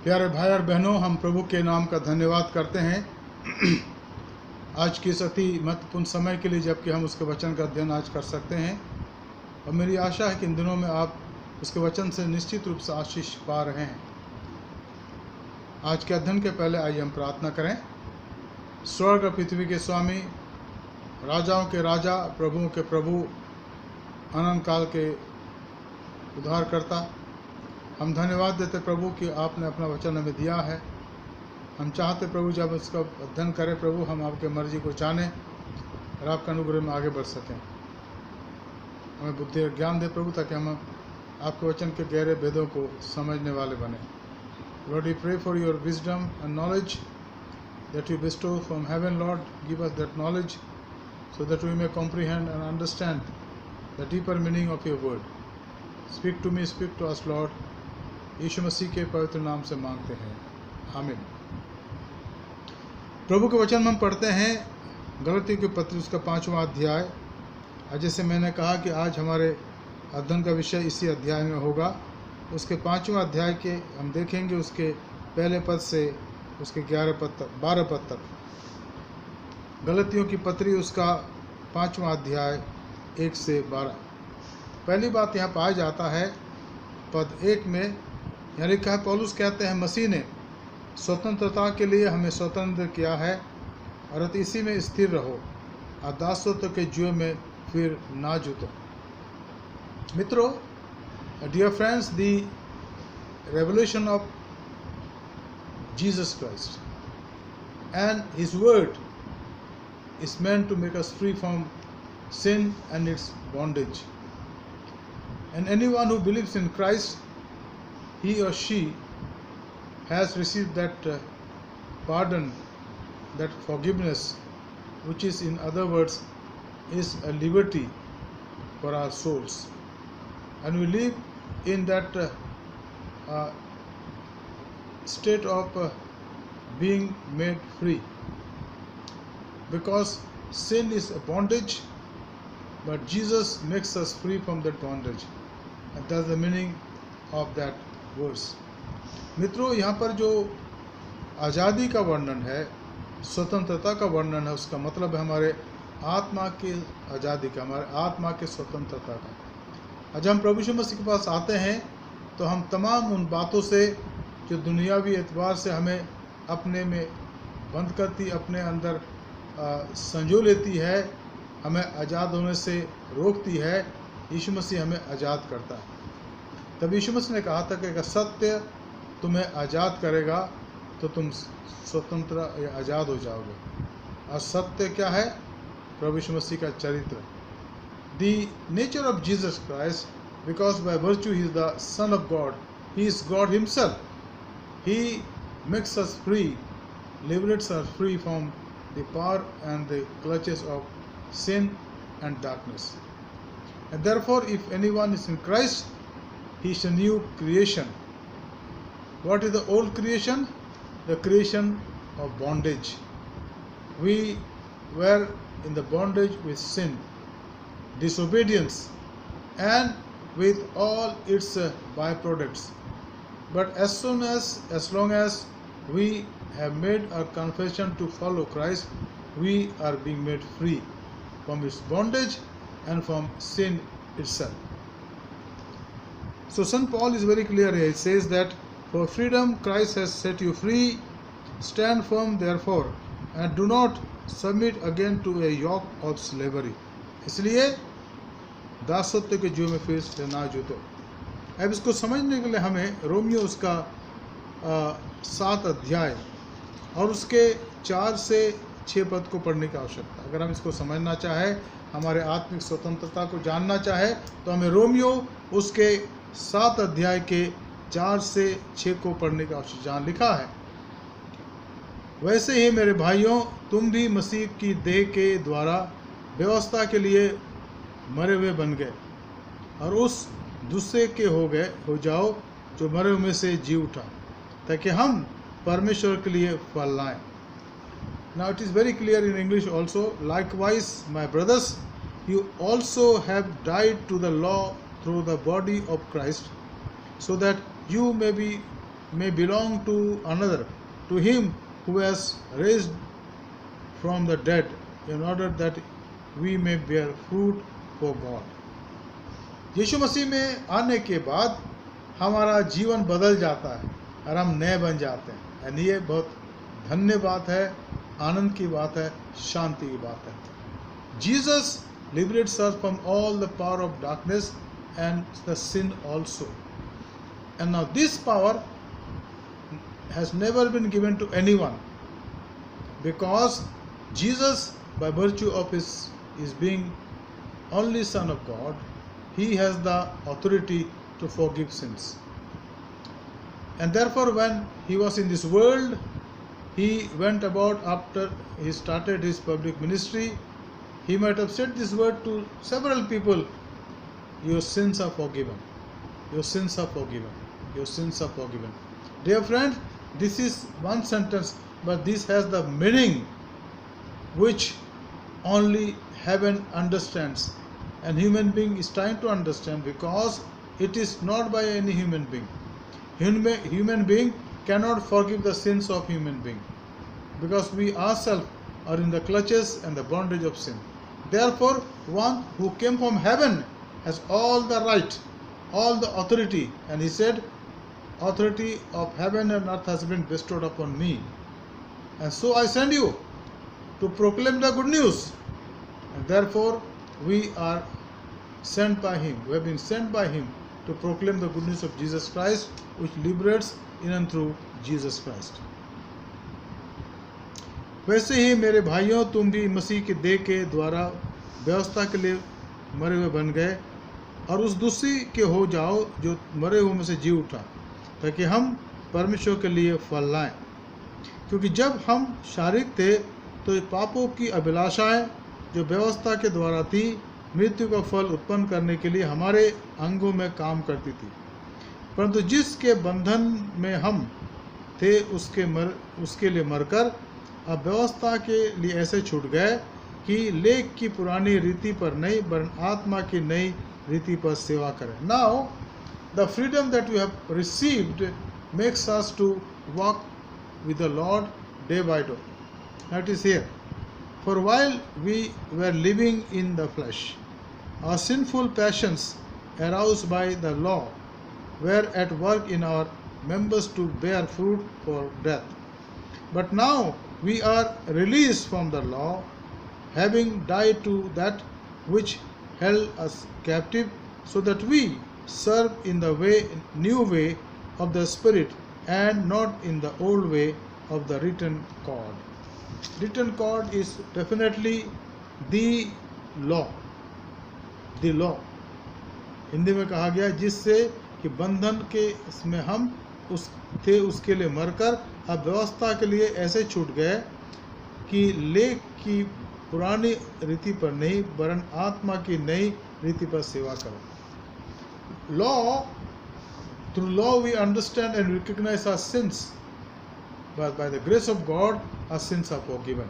प्यारे भाई और बहनों, हम प्रभु के नाम का धन्यवाद करते हैं आज के इस अति महत्वपूर्ण समय के लिए, जबकि हम उसके वचन का अध्ययन आज कर सकते हैं। और मेरी आशा है कि इन दिनों में आप उसके वचन से निश्चित रूप से आशीष पा रहे हैं। आज के अध्ययन के पहले आइए हम प्रार्थना करें। स्वर्ग और पृथ्वी के स्वामी, राजाओं के राजा, प्रभुओं के प्रभु, अनंत काल के उद्धारकर्ता, हम धन्यवाद देते प्रभु कि आपने अपना वचन हमें दिया है। हम चाहते प्रभु जब इसका अध्ययन करें प्रभु, हम आपके मर्जी को जानें और आपका अनुग्रह में आगे बढ़ सकें। हमें बुद्धि और ज्ञान दे प्रभु, ताकि हम आपके वचन के गहरे भेदों को समझने वाले बने। Lord, we pray for your wisdom and knowledge that you bestow from heaven. Lord, give us that knowledge so that we may comprehend and understand the deeper meaning of your word. Speak to me, speak to us, Lord. यीशु मसीह के पवित्र नाम से मांगते हैं, आमीन। प्रभु के वचन में हम पढ़ते हैं गलतियों के पत्र उसका 5वां अध्याय। और जैसे मैंने कहा कि आज हमारे अध्ययन का विषय इसी अध्याय में होगा। उसके 5वां अध्याय के हम देखेंगे उसके पहले पद से उसके 11 पद तक, 12 पद तक। गलतियों की पत्री उसका 5वां अध्याय 1 से 12। पहली बात यहाँ पाया जाता है पद 1 में, यहाँ लिखा है, पौलुस कहते हैं, मसीह ने स्वतंत्रता के लिए हमें स्वतंत्र किया है और अत इसी में स्थिर रहो और दासत्व के जुए में फिर ना जुतो। मित्रों, dear friends, the revolution of Jesus Christ and his word is meant to make us free from sin and its bondage. And anyone who believes in Christ, he or she has received that pardon, that forgiveness, which is, in other words, is a liberty for our souls. And we live in that state of being made free. Because sin is a bondage, but Jesus makes us free from that bondage. And that's the meaning of that verse. मित्रों, यहाँ पर जो आज़ादी का वर्णन है, स्वतंत्रता का वर्णन है, उसका मतलब है हमारे आत्मा की आज़ादी का, हमारे आत्मा के स्वतंत्रता का। जब हम प्रभु यीशु मसीह के पास आते हैं तो हम तमाम उन बातों से जो दुनियावी एतबार से हमें अपने में बंद करती, अपने अंदर संजो लेती है, हमें आज़ाद होने से रोकती है, यीशु मसीह हमें आज़ाद करता है। तब यीशु मसीह ने कहा था कि अगर सत्य तुम्हें आज़ाद करेगा तो तुम स्वतंत्र या आज़ाद हो जाओगे। और सत्य क्या है? प्रभु यीशु मसीह का चरित्र। The nature of Jesus Christ, because by virtue he is the son of God, he is God himself, he makes us free, liberates us free from the power and the clutches of sin and darkness. And therefore, if anyone is in Christ, he is a new creation. What is the old creation? The creation of bondage. We were in the bondage with sin, disobedience, and with all its byproducts. But as long as we have made a confession to follow Christ, we are being made free from its bondage and from sin itself. So St. Paul is very clear here. He says that for freedom Christ has set you free. Stand firm therefore and do not submit again to a yoke of slavery. इसलिए दासत्व के जुए में फिर से ना जुतो। अब इसको समझने के लिए हमें रोमियो उसका 7 अध्याय और उसके 4 से 6 पद को पढ़ने की आवश्यकता। अगर हम इसको समझना चाहें, हमारे आत्मिक स्वतंत्रता को जानना चाहे, तो हमें रोमियो उसके 7 अध्याय के 4 से 6 को पढ़ने की आवश्यकता। जहाँ लिखा है, वैसे ही मेरे भाइयों, तुम भी मसीह की देह के द्वारा व्यवस्था के लिए मरे हुए बन गए और उस दूसरे के हो जाओ जो मरे हुए में से जी उठा, ताकि हम परमेश्वर के लिए फल लाएं। Now it is very clear in English also. Likewise, my brothers, you also have died to the law through the body of Christ, so that you may be may belong to another, to him who has raised from the dead, in order that we may bear fruit for God. यीशु मसीह में आने के बाद हमारा जीवन बदल जाता है और हम नए बन जाते हैं। यानी ये बहुत धन्य बात है, आनंद की बात है, शांति की बात है। Jesus liberates us from all the power of darkness and the sin also. And now this power has never been given to anyone, because Jesus, by virtue of his being only Son of God, he has the authority to forgive sins. And therefore, when he was in this world, he went about, after he started his public ministry, he might have said this word to several people: your sins are forgiven, your sins are forgiven, your sins are forgiven. Dear friend, this is one sentence, but this has the meaning which only heaven understands, and human being is trying to understand, because it is not by any human being. Human being cannot forgive the sins of human being, because we ourselves are in the clutches and the bondage of sin. Therefore, one who came from heaven has all the right, all the authority, and he said, authority of heaven and earth has been bestowed upon me, and so I send you to proclaim the good news. And therefore we are sent by him, we have been sent by him to proclaim the good news of Jesus Christ, which liberates in and through Jesus Christ. वैसे ही मेरे भाइयों, तुम भी मसीह के देह के द्वारा व्यवस्था के लिए मरे हुए बन गए, और उस दूसरी के हो जाओ जो मरे हुए में से जी उठा, ताकि हम परमेश्वर के लिए फल लाएं। क्योंकि जब हम शारीरिक थे तो पापों की अभिलाषाएं जो व्यवस्था के द्वारा थी, मृत्यु का फल उत्पन्न करने के लिए हमारे अंगों में काम करती थी। परंतु जिसके बंधन में हम थे उसके लिए मरकर अब व्यवस्था के लिए ऐसे छूट गए कि लेख की पुरानी रीति पर नहीं, वरन आत्मा की नई रीति पर सेवा करें। Now the freedom that we have received makes us to walk with the Lord day by day. That is here. For while we were living in the flesh, our sinful passions, aroused by the law, were at work in our members to bear fruit for death. But now we are released from the law, having died to that which held us captive, so that we serve in the new way of the Spirit, and not in the old way of the written code. Written code is definitely the law. The law. Hindi में कहा गया जिससे कि बंधन के इसमें हम उसके लिए मरकर अब व्यवस्था के लिए ऐसे छूट गए कि लेख की पुरानी रीति पर नहीं, वरन आत्मा की नई रीति पर सेवा करो। Law, through law we understand and recognize our sins, but by the grace of God our sins are forgiven.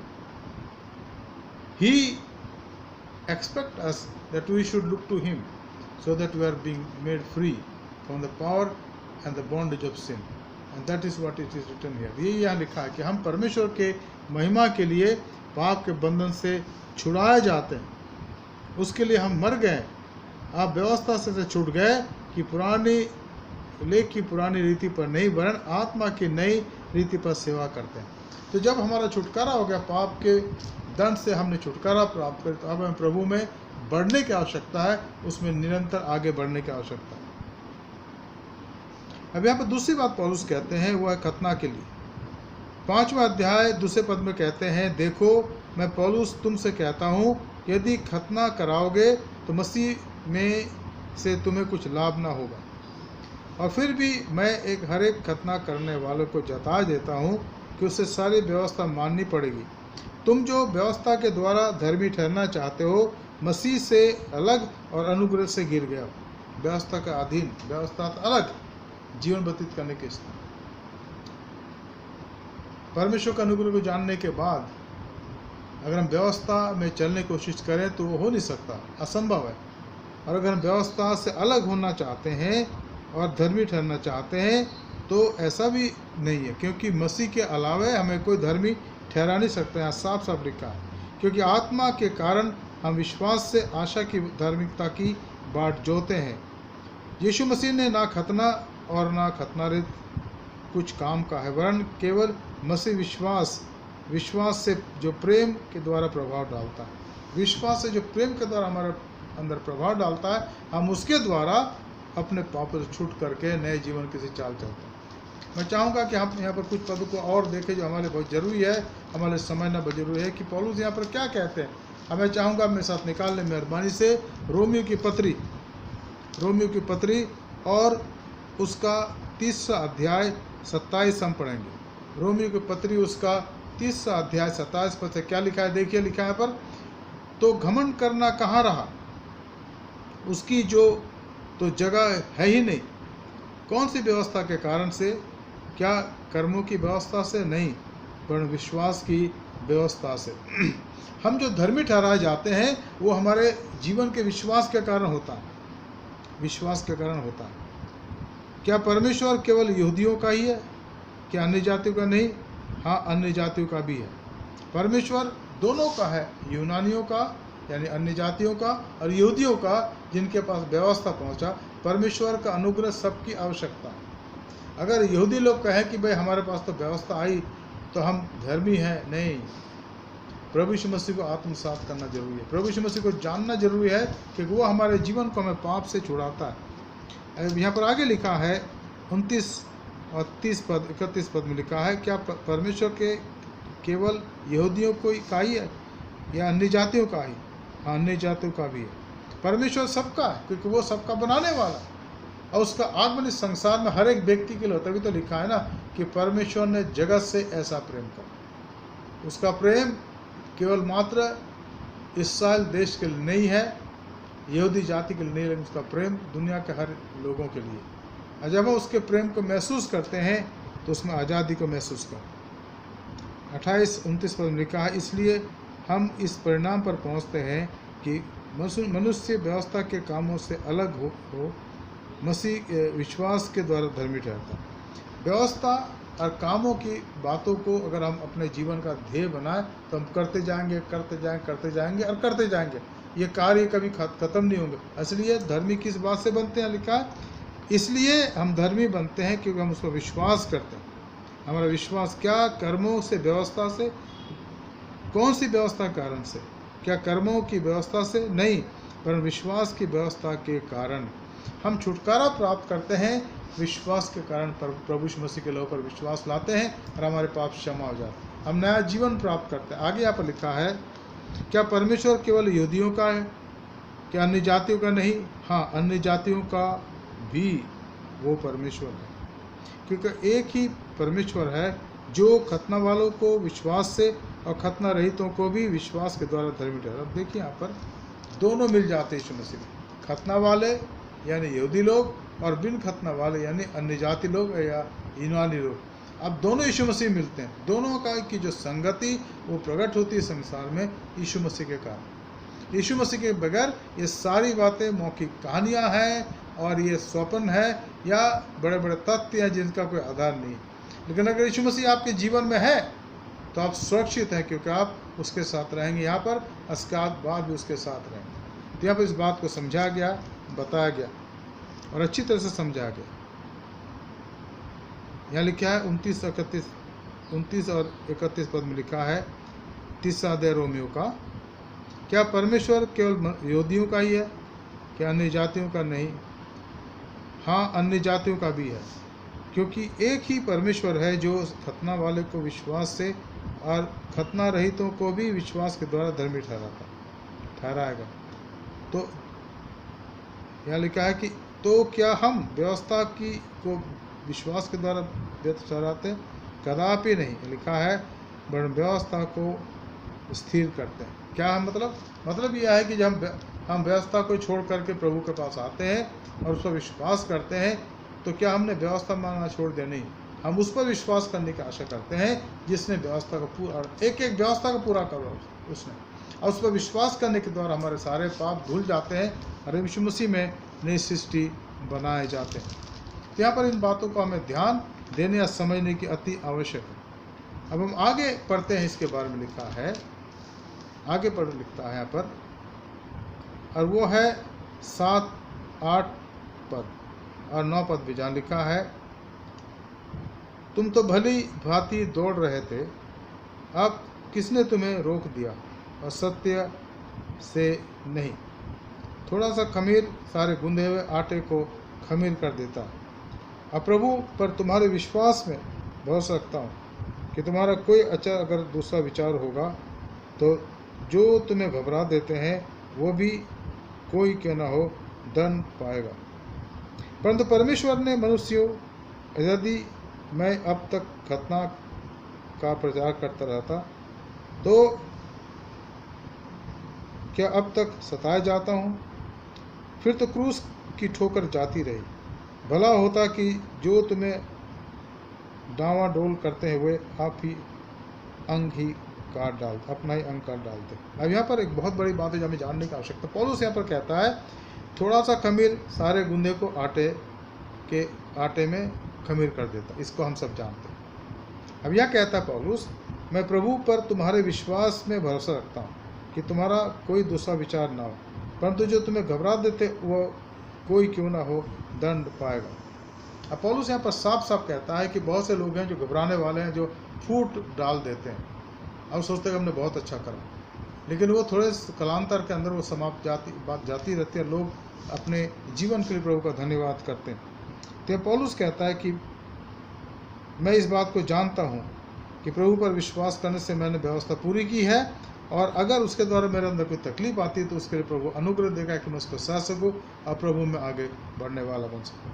He expects us that we should look to him, so that we are being made free from the power and the bondage of sin. And that is what it is written here. ये यहाँ लिखा है कि हम परमेश्वर के महिमा के लिए पाप के बंधन से छुड़ाए जाते हैं। उसके लिए हम मर गए, आप व्यवस्था से छूट गए कि पुरानी लेख की पुरानी रीति पर नहीं, वरन आत्मा की नई रीति पर सेवा करते हैं। तो जब हमारा छुटकारा हो गया, पाप के दंड से हमने छुटकारा प्राप्त कर, तो अब हमें प्रभु में बढ़ने की आवश्यकता है, उसमें निरंतर आगे बढ़ने की आवश्यकता है। अब यहाँ पर दूसरी बात पौलुस कहते हैं, वो है खतना के लिए। 5वां अध्याय दूसरे पद में कहते हैं, देखो मैं पौलुस तुमसे कहता हूँ, यदि खतना कराओगे तो मसीह में से तुम्हें कुछ लाभ ना होगा। और फिर भी मैं हर एक खतना करने वालों को जता देता हूँ कि उसे सारी व्यवस्था माननी पड़ेगी। तुम जो व्यवस्था के द्वारा धर्मी ठहरना चाहते हो, मसीह से अलग और अनुग्रह से गिर गया हो। व्यवस्था का अधीन, व्यवस्था अलग जीवन व्यतीत करने के स्थान। परमेश्वर का अनुग्रह को जानने के बाद अगर हम व्यवस्था में चलने की कोशिश करें तो वो हो नहीं सकता, असंभव है। और अगर हम व्यवस्था से अलग होना चाहते हैं और धर्मी ठहरना चाहते हैं तो ऐसा भी नहीं है, क्योंकि मसीह के अलावा हमें कोई धर्मी ठहरा नहीं सकता। यहाँ साफ साफ लिखा है, क्योंकि आत्मा के कारण हम विश्वास से आशा की धार्मिकता की बाट जोते हैं। यीशु मसीह ने ना खतना और ना खतनारहित कुछ काम का है, वरन केवल मसीह विश्वास से जो प्रेम के द्वारा प्रभाव डालता है, विश्वास से जो प्रेम के द्वारा हमारे अंदर प्रभाव डालता है, हम उसके द्वारा अपने पापों से छूट करके नए जीवन की चाल चलते हैं। मैं चाहूँगा कि हम यहाँ पर कुछ पदों को और देखें जो हमारे बहुत ज़रूरी है, हमारे समझना बहुत जरूरी है कि पौलुस यहाँ पर क्या कहते हैं। मैं चाहूँगा मेरे साथ निकाल लें मेहरबानी से रोमियो की पत्री और उसका 30वां अध्याय 27 हम पढ़ेंगे। रोमियो की पत्री उसका 30वां अध्याय 27 पद से क्या लिखा है, देखिए लिखा है पर तो घमंड करना कहाँ रहा, उसकी जो तो जगह है ही नहीं। कौन सी व्यवस्था के कारण से, क्या कर्मों की व्यवस्था से? नहीं, पर विश्वास की व्यवस्था से। हम जो धर्मी ठहराए जाते हैं वो हमारे जीवन के विश्वास के कारण होता है, विश्वास के कारण होता है। क्या परमेश्वर केवल यहूदियों का ही है, क्या अन्य जातियों का नहीं? हाँ, अन्य जातियों का भी है। परमेश्वर दोनों का है, यूनानियों का यानी अन्य जातियों का और यहूदियों का जिनके पास व्यवस्था पहुंचा। परमेश्वर का अनुग्रह सबकी आवश्यकता है। अगर यहूदी लोग कहें कि भाई हमारे पास तो व्यवस्था आई तो हम धर्मी हैं, नहीं। प्रभु यीशु मसीह को आत्मसात करना जरूरी है, प्रभु यीशु मसीह को जानना जरूरी है कि वो हमारे जीवन को हमें पाप से छुड़ाता है। यहाँ पर आगे लिखा है 29 और 31 पद में लिखा है, क्या परमेश्वर के केवल यहूदियों का ही है या अन्य जातियों का ही? हाँ, अन्य जातियों का भी है। परमेश्वर सबका है, क्योंकि वो सबका बनाने वाला है और उसका आगमन इस संसार में हर एक व्यक्ति के लिए होता है। तभी तो लिखा है ना कि परमेश्वर ने जगत से ऐसा प्रेम करा। उसका प्रेम केवल मात्र इस्राएल देश के लिए नहीं है, यहूदी जाति के लिए नहीं, लेकिन उसका प्रेम दुनिया के हर लोगों के लिए। और जब हम उसके प्रेम को महसूस करते हैं तो उसमें आज़ादी को महसूस करते। 28-29 पद में लिखा है, इसलिए हम इस परिणाम पर पहुंचते हैं कि मनुष्य व्यवस्था के कामों से अलग हो मसीह विश्वास के द्वारा धर्मी ठहरता है। व्यवस्था और कामों की बातों को अगर हम अपने जीवन का ध्येय बनाएं तो हम करते जाएंगे और करते जाएंगे। ये कार्य कभी खत्म नहीं होंगे। इसलिए धर्मी किस बात से बनते हैं, लिखा है, इसलिए हम धर्मी बनते हैं क्योंकि हम उस पर विश्वास करते हैं। हमारा विश्वास क्या? कर्मों से, व्यवस्था से? कौन सी व्यवस्था के कारण से? क्या कर्मों की व्यवस्था से? नहीं, पर विश्वास की व्यवस्था के कारण हम छुटकारा प्राप्त करते हैं। विश्वास के कारण प्रभु यीशु मसीह के लोगों पर विश्वास लाते हैं और हमारे पाप क्षमा हो जाते हैं, हम नया जीवन प्राप्त करते हैं। आगे यहाँ पर लिखा है, क्या परमेश्वर केवल यहूदियों का है, क्या अन्य जातियों का नहीं? हाँ, अन्य जातियों का भी वो परमेश्वर है, क्योंकि एक ही परमेश्वर है जो खतना वालों को विश्वास से और खतना रहितों को भी विश्वास के द्वारा धर्मी ठहरा। अब देखिए यहाँ पर दोनों मिल जाते हैं यीशु मसीह में, खतना वाले यानी यहूदी लोग और बिन खतना वाले यानी अन्य जाति लोग या यूनानी लोग। अब दोनों यीशु मसीह मिलते हैं, दोनों का की जो संगति वो प्रकट होती है संसार में यीशु मसीह के कारण। यीशु मसीह के बगैर ये सारी बातें मौखिक कहानियाँ हैं और ये स्वप्न है या बड़े बड़े तथ्य हैं जिनका कोई आधार नहीं। लेकिन अगर यीशु मसीह आपके जीवन में है तो आप सुरक्षित हैं, क्योंकि आप उसके साथ रहेंगे यहाँ पर, उसके बाद भी उसके साथ रहेंगे। तो यहाँ पर इस बात को समझाया गया, बताया गया और अच्छी तरह से समझाया गया। यहाँ लिखा है 29 और 31 पद में लिखा है 30वां अध्याय रोमियो का, क्या परमेश्वर केवल यहूदियों का ही है, क्या अन्य जातियों का नहीं? हाँ, अन्य जातियों का भी है, क्योंकि एक ही परमेश्वर है जो खतना वाले को विश्वास से और खतना रहितों को भी विश्वास के द्वारा धर्मी ठहराएगा। तो यहाँ लिखा है कि तो क्या हम व्यवस्था को विश्वास के द्वारा ठहराते? कदापि नहीं। लिखा है वरन व्यवस्था को स्थिर करते हैं। क्या है मतलब यह है कि जब हम व्यवस्था को छोड़ करके प्रभु के पास आते हैं और उस पर विश्वास करते हैं तो क्या हमने व्यवस्था मानना छोड़ दिया? नहीं, हम उस पर विश्वास करने की आशा करते हैं जिसने व्यवस्था को पूरा एक व्यवस्था को पूरा करो उसने, और उस पर विश्वास करने के द्वारा हमारे सारे पाप धुल जाते हैं और यीशु मसीह में नई सृष्टि बनाए जाते हैं। तो यहाँ पर इन बातों को हमें ध्यान देने या समझने की अति आवश्यक है। अब हम आगे पढ़ते हैं, इसके बारे में लिखा है, आगे पढ़ लिखता है यहाँ पर, और वो है 7, 8 पद और 9 पद भी, जहाँ लिखा है, तुम तो भली भांति दौड़ रहे थे, अब किसने तुम्हें रोक दिया और सत्य से नहीं। थोड़ा सा खमीर सारे गूंदे हुए आटे को खमीर कर देता। अब प्रभु पर तुम्हारे विश्वास में भरोसा रखता हूँ कि तुम्हारा कोई अच्छा अगर दूसरा विचार होगा तो जो तुम्हें घबरा देते हैं वो भी कोई क्यों न हो दंड पाएगा। परंतु परमेश्वर ने मनुष्यों, यदि मैं अब तक खतना का प्रचार करता रहता तो क्या अब तक सताया जाता हूँ? फिर तो क्रूस की ठोकर जाती रही। भला होता कि जो तुम्हें डांवाडोल करते हुए आप ही अंग ही काट डालते, अपना ही अंग काट डालते। अब यहाँ पर एक बहुत बड़ी बात है जो हमें जानने की आवश्यकता। पौलुस यहाँ पर कहता है, थोड़ा सा खमीर सारे गूंदे को आटे में खमीर कर देता। इसको हम सब जानते हैं। अब यह कहता है पौलुस, मैं प्रभु पर तुम्हारे विश्वास में भरोसा रखता हूँ कि तुम्हारा कोई दूसरा विचार ना हो, परंतु जो तुम्हें घबरा देते वो कोई क्यों ना हो दंड पाएगा। अब पौलुस यहाँ पर साफ साफ कहता है कि बहुत से लोग हैं जो घबराने वाले हैं, जो फूट डाल देते हैं। अब सोचते हैं कि हमने बहुत अच्छा करा, लेकिन वो थोड़े कालांतर के अंदर वो समाप्त बात जाती रहती है। लोग अपने जीवन के लिए प्रभु का धन्यवाद करते हैं। तो पौलुस कहता है कि मैं इस बात को जानता हूँ कि प्रभु पर विश्वास करने से मैंने व्यवस्था पूरी की है, और अगर उसके द्वारा मेरे अंदर कोई तकलीफ आती है तो उसके लिए प्रभु अनुग्रह देगा कि मैं उसको सह सकूँ और प्रभु में आगे बढ़ने वाला बन सकूँ।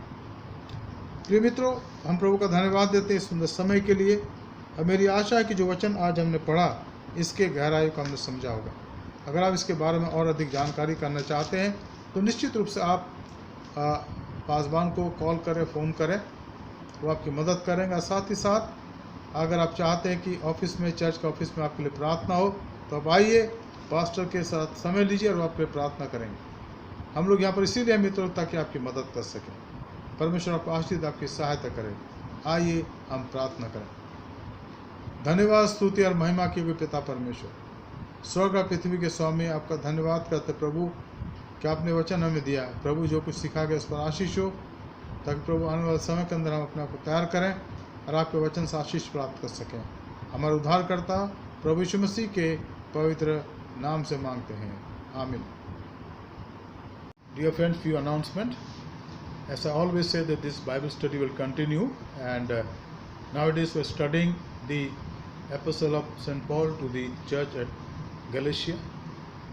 प्रिय मित्रों, हम प्रभु का धन्यवाद देते हैं इस सुंदर समय के लिए। और मेरी आशा है कि जो वचन आज हमने पढ़ा, इसके गहराई को हमने समझा होगा। अगर आप इसके बारे में और अधिक जानकारी करना चाहते हैं तो निश्चित रूप से आप पासवान को कॉल करें, फ़ोन करें, वो आपकी मदद करेंगे। साथ ही साथ अगर आप चाहते हैं कि ऑफिस में, चर्च के ऑफिस में आपके लिए प्रार्थना हो, तो आप आइए, पास्टर के साथ समय लीजिए और वो आपके लिए प्रार्थना करेंगे। हम लोग यहाँ पर इसीलिए हैं मित्रों, ताकि आपकी मदद कर सकें। परमेश्वर आपको आशीष, आपकी सहायता करें। आइए हम प्रार्थना करें। धन्यवाद, स्तुति और महिमा की हुए पिता परमेश्वर, स्वर्ग और पृथ्वी के स्वामी, आपका धन्यवाद करते प्रभु कि आपने वचन हमें दिया। प्रभु जो कुछ सिखा गया उस पर आशीष हो, ताकि प्रभु आने वाले समय के अंदर हम अपने आप को तैयार करें और आपके वचन से आशीष प्राप्त कर सकें। हमारे उद्धारकर्ता प्रभु यीशु मसीह के पवित्र नाम से मांगते हैं, आमीन। Dear friends, few announcement. As I always say that this Bible study will continue, and nowadays we are studying the epistle of St. Paul to the church at Galatia,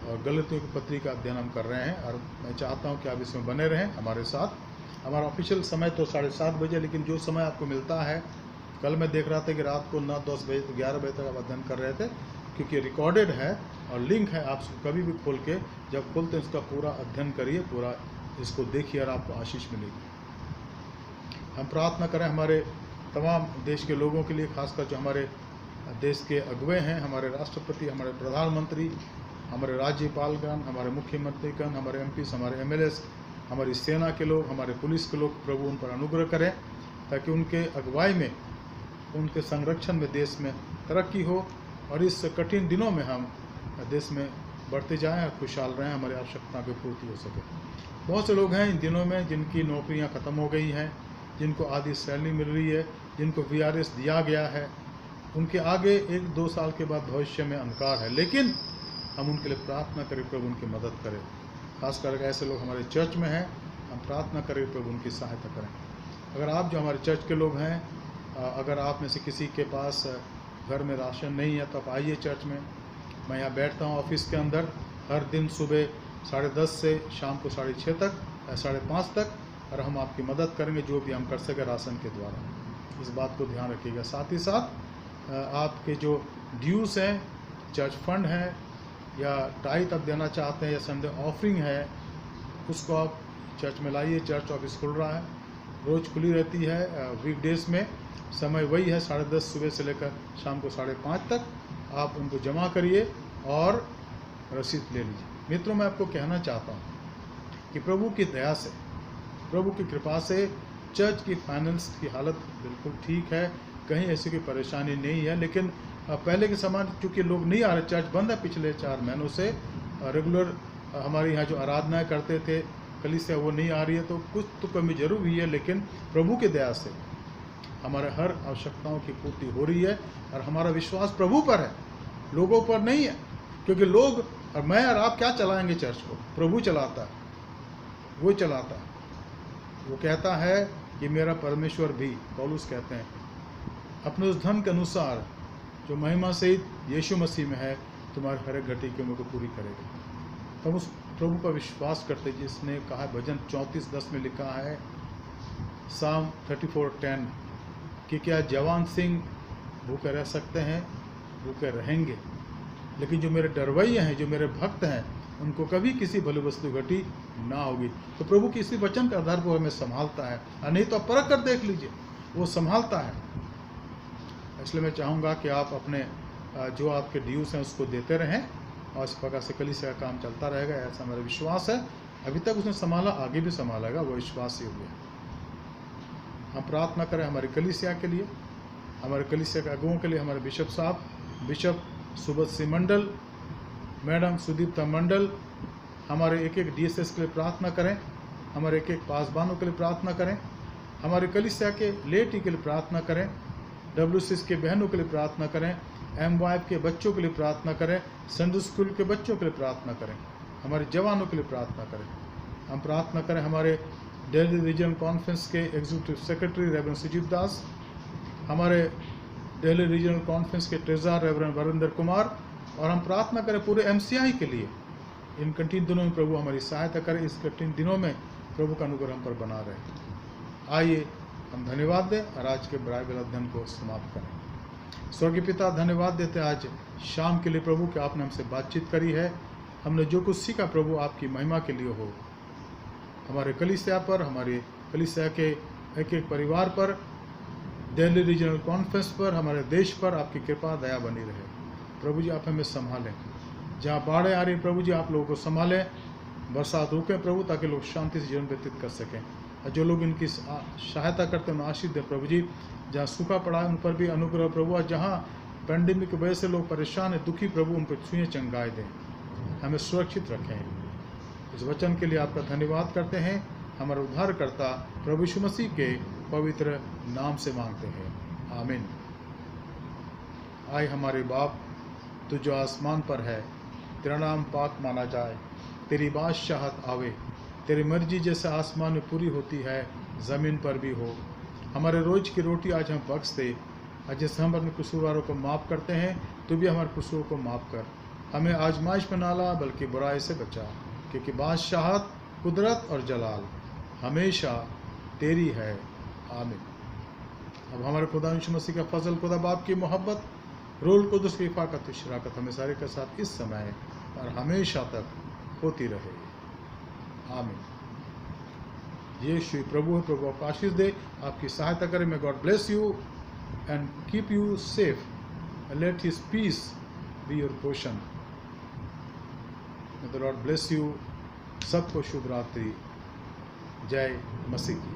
और गलतियों की पत्री का अध्ययन हम कर रहे हैं। और मैं चाहता हूं कि आप इसमें बने रहें हमारे साथ। हमारा ऑफिशियल समय तो 7:30 बजे, लेकिन जो समय आपको मिलता है, कल मैं देख रहा था कि रात को 9, 10 बजे, 11 बजे तक आप अध्ययन कर रहे थे, क्योंकि रिकॉर्डेड है और लिंक है। आप कभी भी खोल के, जब खोलते हैं, इसका पूरा अध्ययन करिए, पूरा इसको देखिए और आपको आशीष मिलेगी। हम प्रार्थना करें हमारे तमाम देश के लोगों के लिए, खासकर जो हमारे देश के अगुवे हैं, हमारे राष्ट्रपति, हमारे प्रधानमंत्री, हमारे राज्यपालगण, हमारे मुख्यमंत्रीगण, हमारे एमपीस, हमारे एमएलएस, हमारी सेना के लोग, हमारे पुलिस के लोग, प्रभु उन पर अनुग्रह करें, ताकि उनके अगुवाई में, उनके संरक्षण में देश में तरक्की हो, और इस कठिन दिनों में हम देश में बढ़ते जाएं और खुशहाल रहें, हमारी आवश्यकता की पूर्ति हो सके। बहुत से लोग हैं इन दिनों में जिनकी नौकरियां ख़त्म हो गई हैं, जिनको आधी सैलरी मिल रही है, जिनको वीआरएस दिया गया है, उनके आगे 1-2 साल के बाद भविष्य में अंधकार है, लेकिन हम उनके लिए प्रार्थना करें, प्रभु उनकी मदद करें। खास करके ऐसे लोग हमारे चर्च में हैं, हम प्रार्थना करें, प्रभु उनकी सहायता करें। अगर आप जो हमारे चर्च के लोग हैं, अगर आप में से किसी के पास घर में राशन नहीं है, तो आप आइए चर्च में। मैं यहाँ बैठता हूँ ऑफिस के अंदर हर दिन सुबह 10:30 से शाम को 6:30 तक, 5:30 तक, और हम आपकी मदद करेंगे जो भी हम कर सकें राशन के द्वारा। इस बात को ध्यान रखिएगा। साथ ही साथ आपके जो ड्यूज़ हैं, चर्च फंड है, या टाइट आप देना चाहते हैं, या संडे ऑफरिंग है, उसको आप चर्च में लाइए। चर्च ऑफिस खुल रहा है, रोज़ खुली रहती है। वीकडेज़ में समय वही है, 10:30 सुबह से लेकर शाम को 5:30 तक। आप उनको जमा करिए और रसीद ले लीजिए। मित्रों, मैं आपको कहना चाहता हूँ कि प्रभु की दया से, प्रभु की कृपा से चर्च की फाइनेंस की हालत बिल्कुल ठीक है, कहीं ऐसी कोई परेशानी नहीं है। लेकिन पहले के समान चूँकि लोग नहीं आ रहे, चर्च बंद है पिछले 4 महीनों से, रेगुलर हमारे यहाँ जो आराधनाएं करते थे कलीसिया वो नहीं आ रही है, तो कुछ तो कमी जरूर हुई है, लेकिन प्रभु के दया से हमारे हर आवश्यकताओं की पूर्ति हो रही है। और हमारा विश्वास प्रभु पर है, लोगों पर नहीं है, क्योंकि लोग और मैं और आप क्या चलाएंगे चर्च को? प्रभु चलाता है, वो चलाता है। वो कहता है कि मेरा परमेश्वर भी, पौलुस कहते हैं, अपने उस धन के अनुसार जो महिमा सहित यीशु मसीह में है तुम्हारे हर एक घटी की उम्र को पूरी करेगा। तो हम उस प्रभु पर विश्वास करते जिसने कहा, भजन 34:10 में लिखा है, साम 34:10, कि क्या जवान सिंह भूखे रह सकते हैं? भूखे रहेंगे, लेकिन जो मेरे डरवैये हैं, जो मेरे भक्त हैं, उनको कभी किसी भली वस्तु घटी ना होगी। तो प्रभु की इसी वचन के आधार पर हमें संभालता है, और नहीं तो आप परख कर देख लीजिए, वो संभालता है। इसलिए मैं चाहूँगा कि आप अपने जो आपके ड्यूज़ हैं उसको देते रहें, और इस प्रकार से कलीसिया का काम चलता रहेगा, ऐसा मेरा विश्वास है। अभी तक उसने संभाला, आगे भी संभालेगा, वो विश्वास योग्य है। हम प्रार्थना करें हमारी कलीसिया के लिए, हमारे कलीसिया के अगुओं के लिए, हमारे बिशप साहब, बिशप सुबोध सिंह मंडल, मैडम सुदीप्ता मंडल, हमारे एक एक DSS के लिए प्रार्थना करें, हमारे एक एक पासबानों के लिए प्रार्थना करें, हमारे कलीसिया के लेटी के लिए प्रार्थना करें, WCS के बहनों के लिए प्रार्थना करें, MYF के बच्चों के लिए प्रार्थना करें, संडे स्कूल के बच्चों के लिए प्रार्थना करें, हमारे जवानों के लिए प्रार्थना करें। हम प्रार्थना करें हमारे दिल्ली रीजनल कॉन्फ्रेंस के एग्जीक्यूटिव सेक्रेटरी रेवरेंड सुजीत दास, हमारे दिल्ली रीजनल कॉन्फ्रेंस के ट्रेजरर रेवरेंड वरिंदर कुमार, और हम प्रार्थना करें पूरे MCI के लिए। इन कठिन दिनों में प्रभु हमारी सहायता करें, इस कठिन दिनों में प्रभु का अनुग्रह हम पर बना रहे। आइए हम धन्यवाद दें और आज के बाइबल अध्ययन को समाप्त करें। स्वर्गीय पिता, धन्यवाद देते हैं आज शाम के लिए प्रभु कि आपने हमसे बातचीत करी है। हमने जो कुछ सीखा प्रभु आपकी महिमा के लिए हो, हमारे कलीसिया पर, हमारे कलीसिया के एक एक परिवार पर, दिल्ली रीजनल कॉन्फ्रेंस पर, हमारे देश पर आपकी कृपा दया बनी रहे। प्रभु जी आप हमें संभालें, जहाँ बाढ़ें आ रही प्रभु जी आप लोगों को संभालें, बरसात रोकें प्रभु, ताकि लोग शांति से जीवन व्यतीत कर सकें। और जो लोग इनकी सहायता करते हैं उन्हें आशीष दें प्रभु जी। जहाँ सूखा पड़ा है उन पर भी अनुग्रह प्रभु, और जहाँ पैंडेमिक की वजह से लोग परेशान हैं, दुखी प्रभु, उन पर छुएं चंगाई दें, हमें सुरक्षित रखें। इस वचन के लिए आपका धन्यवाद करते हैं, हमारे उद्धारकर्ता प्रभु यीशु मसीह के पवित्र नाम से मांगते हैं, आमीन। आए हमारे बाप, तू जो आसमान पर है, तेरा नाम पाक माना जाए, तेरी बादशाहत आवे, तेरी मर्जी जैसे आसमान में पूरी होती है ज़मीन पर भी हो। हमारे रोज़ की रोटी आज हम बख्श दे, और जैसे हम अपने कसूरवारों को माफ़ करते हैं, तो भी हमारे कसूरों को माफ़ कर। हमें आजमाइश में ना ला, बल्कि बुराई से बचा, क्योंकि बादशाहत, कुदरत और जलाल हमेशा तेरी है, आमीन। अब हमारे खुदा यीशु मसीह का फजल, खुदा बाप की मोहब्बत, रूहुल कुद्दुस की हिफाज़त, शराकत हमें सारे के साथ इस समय और हमेशा तक होती रहे, आमीन। यीशु प्रभु है, प्रभु आपको आशीष दे, आपकी सहायता करे। May God bless you and keep you safe, let his peace be your portion. May the Lord bless you. सबको शुभ रात्रि, जय मसीह की।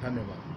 धन्यवाद।